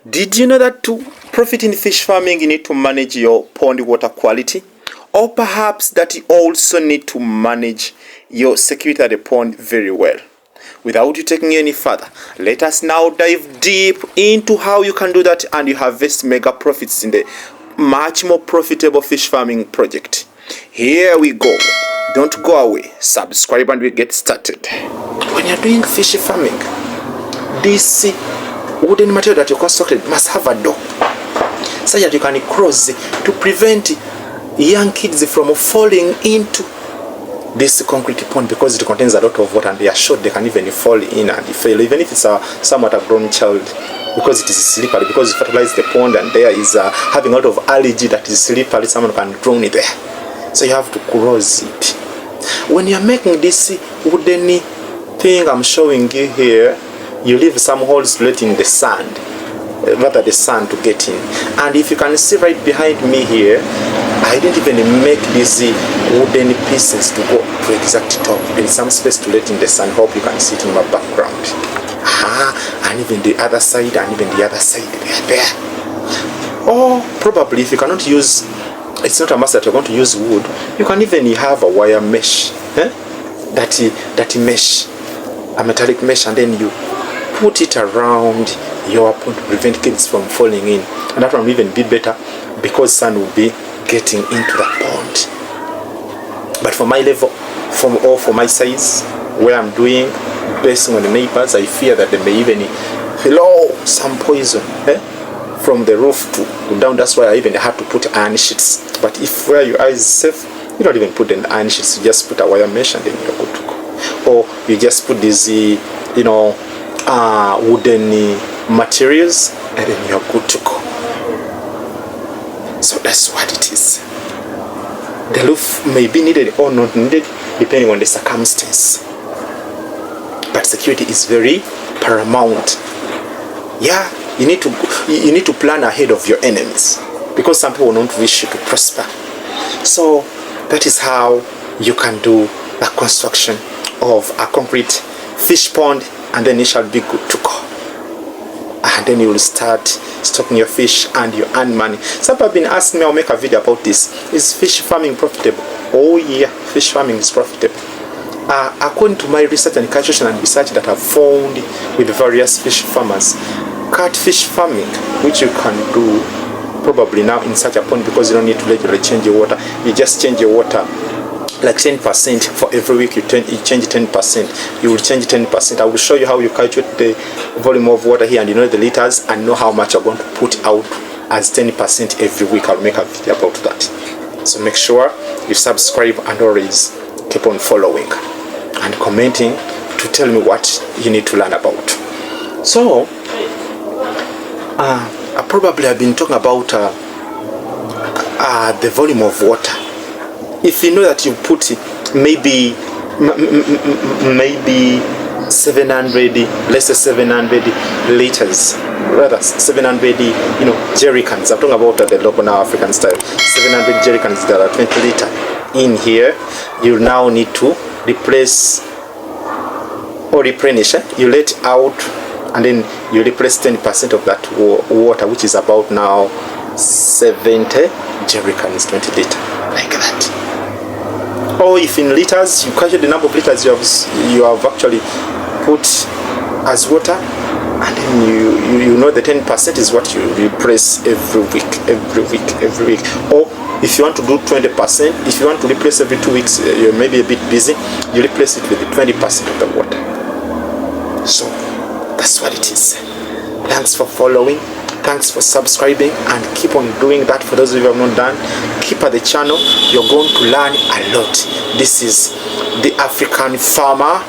Did you know that to profit in fish farming, you need to manage your pond water quality? Or perhaps that you also need to manage your security at the pond very well. Without you taking any further, let us now dive deep into how you can do that and you harvest mega profits in the much more profitable fish farming project. Here we go. Don't go away. Subscribe and we get started. When you're doing fish farming, this wooden material that you constructed must have a door so that you can cross to prevent young kids from falling into this concrete pond, because it contains a lot of water and they are sure they can even fall in and fail, even if it's a somewhat a grown child, because it is slippery, because you fertilize the pond and there is having a lot of algae that is slippery, someone can drown it there. So you have to cross it. When you're making this wooden thing I'm showing you here, you leave some holes letting the sand, rather the sand to get in. And if you can see right behind me here, I didn't even make these wooden pieces to go to exact top. There is some space to let in the sand. Hope you can see it in my background. And even the other side and even the other side, they are there. Or probably if you cannot use, it's not a must that you're going to use wood, you can even have a wire mesh, that mesh, a metallic mesh, and then you put it around your pond to prevent kids from falling in. And that one will even be better because sun will be getting into the pond. But for my level, for my size, where I'm doing, based on the neighbors, I fear that they may even throw some poison from the roof to down. That's why I even had to put iron sheets. But if where your eyes is safe, you don't even put an iron sheets. You just put a wire mesh and then you're good to go. Or you just put these, wooden materials and then you're good to go. So that's what it is. The roof may be needed or not needed depending on the circumstance, but security is very paramount. Yeah, you need to plan ahead of your enemies, because some people don't wish you to prosper. So that is how you can do the construction of a concrete fish pond, and then it shall be good to go. And then you will start stocking your fish and you earn money. Some people have been asking me, I'll make a video about this. Is fish farming profitable? Oh yeah, fish farming is profitable. According to my research and calculation and research that I've found with various fish farmers, catfish farming, which you can do probably now in such a pond, because you don't need to regularly change your water. You just change your water like 10% for every week. You change 10%. You will change 10%. I will show you how you calculate the volume of water here, and you know the liters, and know how much you're going to put out as 10% every week. I'll make a video about that. So make sure you subscribe and always keep on following and commenting to tell me what you need to learn about. So I probably have been talking about the volume of water. If you know that you put maybe 700, let's say 700 liters, rather 700, jerry cans. I'm talking about the local now African style. 700 jerry cans that are 20 liter in here. You now need to replace or replenish. You let out and then you replace 10% of that water, which is about now 70 jerry cans, 20 liter, like that. Or if in liters, you calculate the number of liters you have actually put as water, and then you know the 10% is what you replace every week. Or if you want to do 20%, if you want to replace every 2 weeks, you're maybe a bit busy, you replace it with the 20% of the water. So that's what it is. Thanks for following. Thanks for subscribing, and keep on doing that. For those of you who have not done, keep at the channel. You're going to learn a lot. This is the African farmer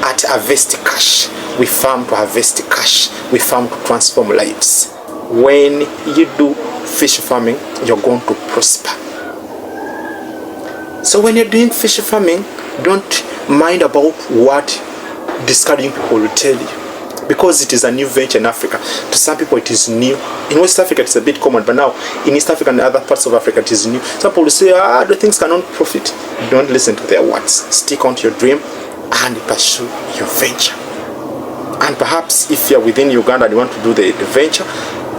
at Harvest Cash. We farm to harvest cash. We farm to transform lives. When you do fish farming, you're going to prosper. So when you're doing fish farming, don't mind about what discouraging people will tell you, because it is a new venture in Africa. To some people it is new. In West Africa it's a bit common, but now in East Africa and other parts of Africa it is new. Some people will say, the things cannot profit. Don't listen to their words. Stick on to your dream and pursue your venture. And perhaps if you're within Uganda and you want to do the venture,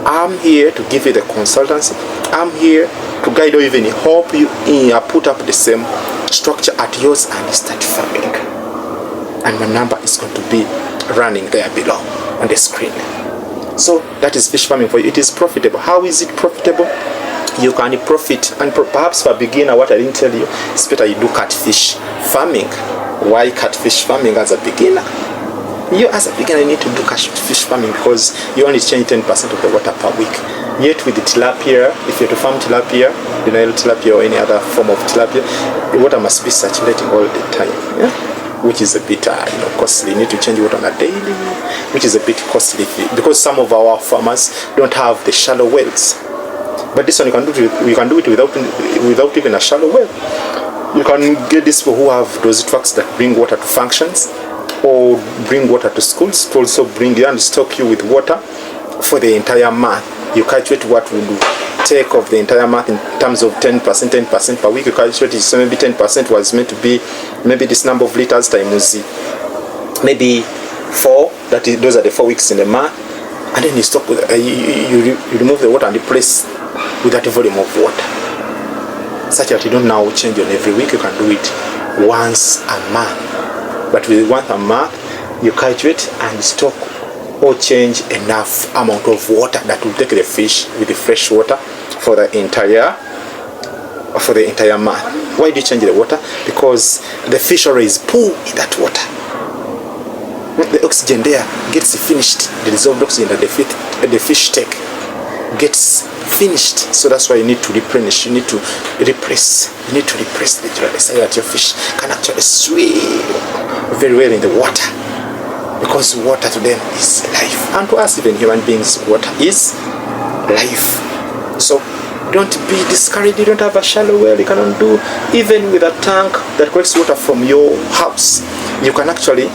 I'm here to give you the consultancy. I'm here to guide or even help you put up the same structure at yours and start farming. And my number is going to be running there below on the screen. So that is fish farming for you. It is profitable. How is it profitable? You can profit, and perhaps for a beginner, what I didn't tell you, it's better you do catfish farming. Why catfish farming as a beginner? You as a beginner need to do catfish farming because you only change 10% of the water per week. Yet with the tilapia, if you're to farm tilapia, the Nile tilapia or any other form of tilapia, the water must be circulating all the time, yeah? Which is a bit costly. You need to change water on a daily, which is a bit costly because some of our farmers don't have the shallow wells. But this one you can do it without even a shallow well. You can get these people who have those trucks that bring water to functions or bring water to schools to also bring you and stock you with water for the entire month. You calculate what would take of the entire month in terms of 10% per week. You calculate it, so maybe 10% was meant to be maybe this number of liters times maybe 4. Those are the 4 weeks in the month. And then you stop with you remove the water and replace with that volume of water, such that you don't now change on every week. You can do it once a month. But with once a month, you calculate and stock or change enough amount of water that will take the fish with the fresh water for the entire month. Why do you change the water? Because the fish already is poor in that water. The oxygen there gets finished. The dissolved oxygen that the fish take gets finished. So that's why you need to replenish. You need to repress. You need to repress literally, so that your fish can actually swim very well in the water. Because water to them is life. And to us, even human beings, water is life. So don't be discouraged. You don't have a shallow well. You cannot do, even with a tank that collects water from your house, you can actually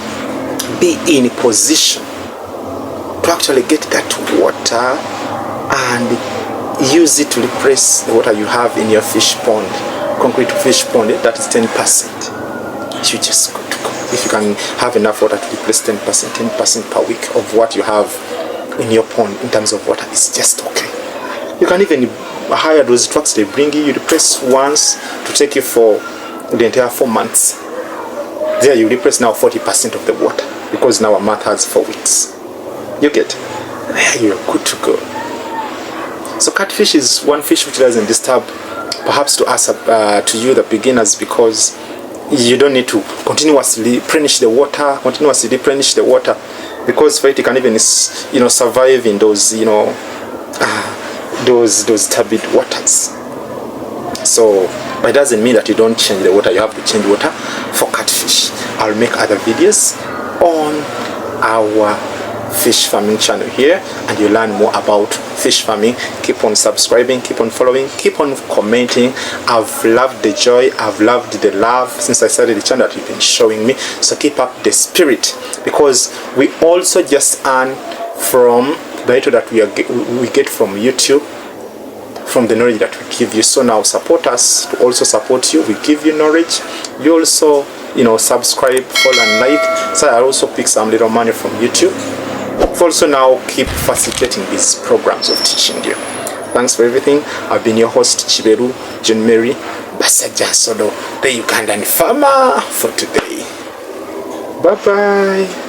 be in position to actually get that water and use it to replace the water you have in your fish pond, concrete fish pond. That is 10%. You just go to go. If you can have enough water to replace 10% per week of what you have in your pond in terms of water, it's just okay. You can even hire those trucks they bring you. You replace once to take you for the entire 4 months. There you replace now 40% of the water because now a month has 4 weeks. You get? There you're good to go. So catfish is one fish which doesn't disturb perhaps to us, to you the beginners, because you don't need to continuously replenish the water, because for it can even survive in those those turbid waters. So it doesn't mean that you don't change the water. You have to change water for catfish. I'll make other videos on our fish farming channel here, and you learn more about fish farming. Keep on subscribing, keep on following, keep on commenting. I've loved the joy, I've loved the love since I started the channel that you've been showing me. So keep up the spirit, because we also just earn from the little that we get from YouTube, from the knowledge that we give you. So now support us to also support you. We give you knowledge. You also subscribe, follow and like, so I also pick some little money from YouTube. Also now keep facilitating these programs of teaching you. Thanks for everything. I've been your host, Chiberu John Mary Basajja Solo, the Ugandan farmer for today. Bye bye.